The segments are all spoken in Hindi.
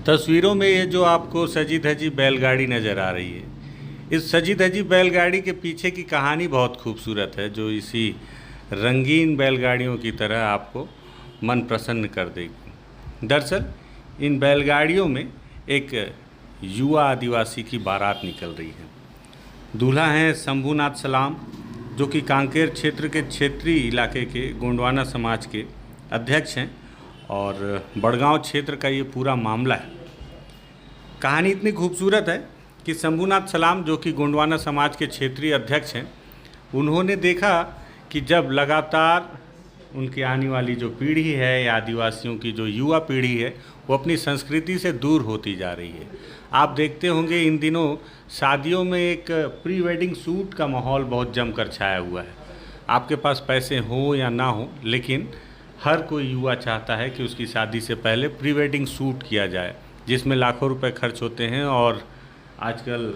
तस्वीरों में ये जो आपको सजी धजी बैलगाड़ी नज़र आ रही है, इस सजी धजी बैलगाड़ी के पीछे की कहानी बहुत खूबसूरत है, जो इसी रंगीन बैलगाड़ियों की तरह आपको मन प्रसन्न कर देगी। दरअसल इन बैलगाड़ियों में एक युवा आदिवासी की बारात निकल रही है। दूल्हा हैं शंभूनाथ सलाम, जो कि कांकेर क्षेत्र के क्षेत्रीय इलाके के गोंडवाना समाज के अध्यक्ष हैं और बड़गांव क्षेत्र का ये पूरा मामला है। कहानी इतनी खूबसूरत है कि शंभूनाथ सलाम, जो कि गोंडवाना समाज के क्षेत्रीय अध्यक्ष हैं, उन्होंने देखा कि जब लगातार उनकी आने वाली जो पीढ़ी है या आदिवासियों की जो युवा पीढ़ी है वो अपनी संस्कृति से दूर होती जा रही है। आप देखते होंगे इन दिनों शादियों में एक प्री वेडिंग शूट का माहौल बहुत जमकर छाया हुआ है। आपके पास पैसे हो या ना हो, लेकिन हर कोई युवा चाहता है कि उसकी शादी से पहले प्री वेडिंग शूट किया जाए, जिसमें लाखों रुपए खर्च होते हैं। और आजकल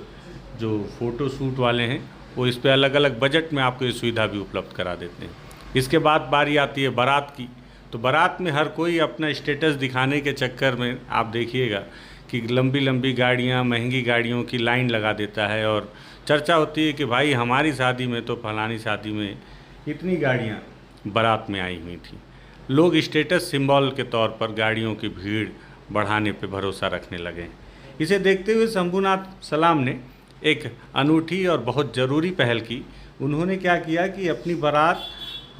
जो फ़ोटो शूट वाले हैं वो इस पे अलग अलग बजट में आपको ये सुविधा भी उपलब्ध करा देते हैं। इसके बाद बारी आती है बारात की, तो बारात में हर कोई अपना स्टेटस दिखाने के चक्कर में आप देखिएगा कि लंबी लंबी गाड़ियाँ, महंगी गाड़ियों की लाइन लगा देता है और चर्चा होती है कि भाई हमारी शादी में तो फलानी शादी में इतनी गाड़ियाँ बारात में आई हुई थी। लोग स्टेटस सिंबल के तौर पर गाड़ियों की भीड़ बढ़ाने पे भरोसा रखने लगे। इसे देखते हुए शंभूनाथ सलाम ने एक अनूठी और बहुत ज़रूरी पहल की। उन्होंने क्या किया कि अपनी बारात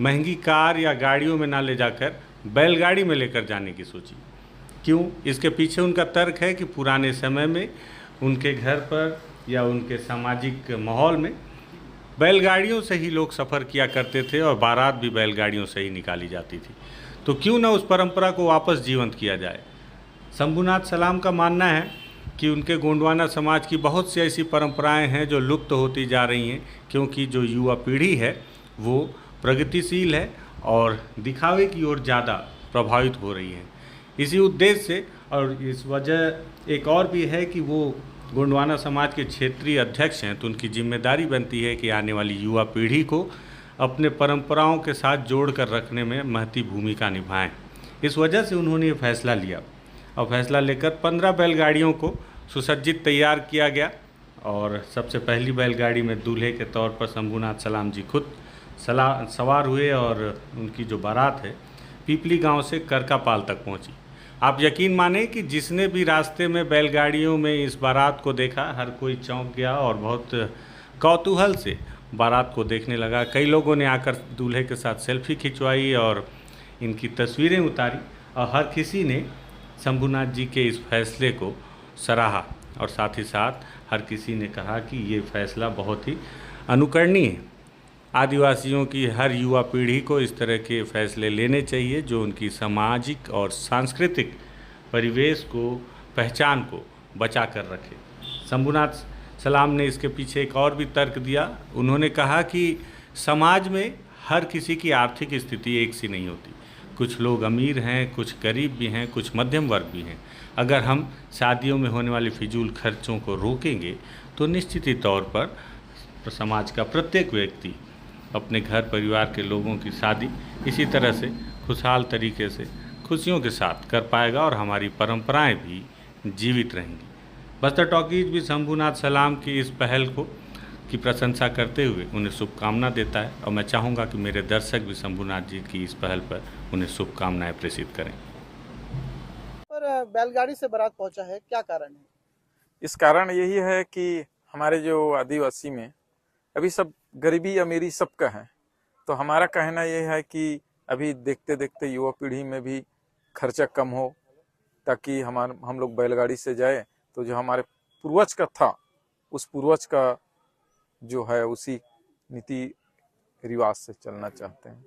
महंगी कार या गाड़ियों में ना ले जाकर बैलगाड़ी में लेकर जाने की सोची। क्यों? इसके पीछे उनका तर्क है कि पुराने समय में उनके घर पर या उनके सामाजिक माहौल में बैलगाड़ियों से ही लोग सफ़र किया करते थे और बारात भी बैलगाड़ियों से ही निकाली जाती थी। तो क्यों ना उस परंपरा को वापस जीवंत किया जाए। शंभूनाथ सलाम का मानना है कि उनके गोंडवाना समाज की बहुत सी ऐसी परंपराएं हैं जो लुप्त होती जा रही हैं, क्योंकि जो युवा पीढ़ी है वो प्रगतिशील है और दिखावे की ओर ज़्यादा प्रभावित हो रही है। इसी उद्देश्य से और इस वजह एक और भी है कि वो गोंडवाना समाज के क्षेत्रीय अध्यक्ष हैं, तो उनकी जिम्मेदारी बनती है कि आने वाली युवा पीढ़ी को अपने परंपराओं के साथ जोड़ कर रखने में महती भूमिका निभाएं। इस वजह से उन्होंने ये फैसला लिया और फैसला लेकर 15 बैलगाड़ियों को सुसज्जित तैयार किया गया। और सबसे पहली बैलगाड़ी में दूल्हे के तौर पर शंभूनाथ सलाम जी खुद सवार हुए और उनकी जो बारात है पीपली गांव से करकापाल तक पहुंची। आप यकीन माने कि जिसने भी रास्ते में बैलगाड़ियों में इस बारात को देखा, हर कोई चौंक गया और बहुत कौतूहल से बारात को देखने लगा। कई लोगों ने आकर दूल्हे के साथ सेल्फी खिंचवाई और इनकी तस्वीरें उतारी और हर किसी ने शंभूनाथ जी के इस फैसले को सराहा और साथ ही साथ हर किसी ने कहा कि ये फैसला बहुत ही अनुकरणीय है। आदिवासियों की हर युवा पीढ़ी को इस तरह के फैसले लेने चाहिए जो उनकी सामाजिक और सांस्कृतिक परिवेश को, पहचान को बचा कर रखे। शंभूनाथ सलाम ने इसके पीछे एक और भी तर्क दिया। उन्होंने कहा कि समाज में हर किसी की आर्थिक स्थिति एक सी नहीं होती। कुछ लोग अमीर हैं, कुछ गरीब भी हैं, कुछ मध्यम वर्ग भी हैं। अगर हम शादियों में होने वाले फिजूल खर्चों को रोकेंगे तो निश्चित ही तौर पर समाज का प्रत्येक व्यक्ति अपने घर परिवार के लोगों की शादी इसी तरह से खुशहाल तरीके से खुशियों के साथ कर पाएगा और हमारी परंपराएं भी जीवित रहेंगी। बस्तर टॉकीज भी शंभूनाथ सलाम की इस पहल की प्रशंसा करते हुए उन्हें शुभकामना देता है और मैं चाहूँगा कि मेरे दर्शक भी शंभूनाथ जी की इस पहल पर उन्हें शुभकामनाएं प्रेषित करें। पर बैलगाड़ी से बारात पहुंचा है, क्या कारण है? इस कारण यही है कि हमारे जो आदिवासी में अभी सब गरीबी अमीरी सबका है, तो हमारा कहना यह है कि अभी देखते देखते युवा पीढ़ी में भी खर्चा कम हो, ताकि हम लोग बैलगाड़ी से जाए तो जो हमारे पूर्वज का था उस पूर्वज का जो है उसी नीति रिवाज से चलना चाहते हैं।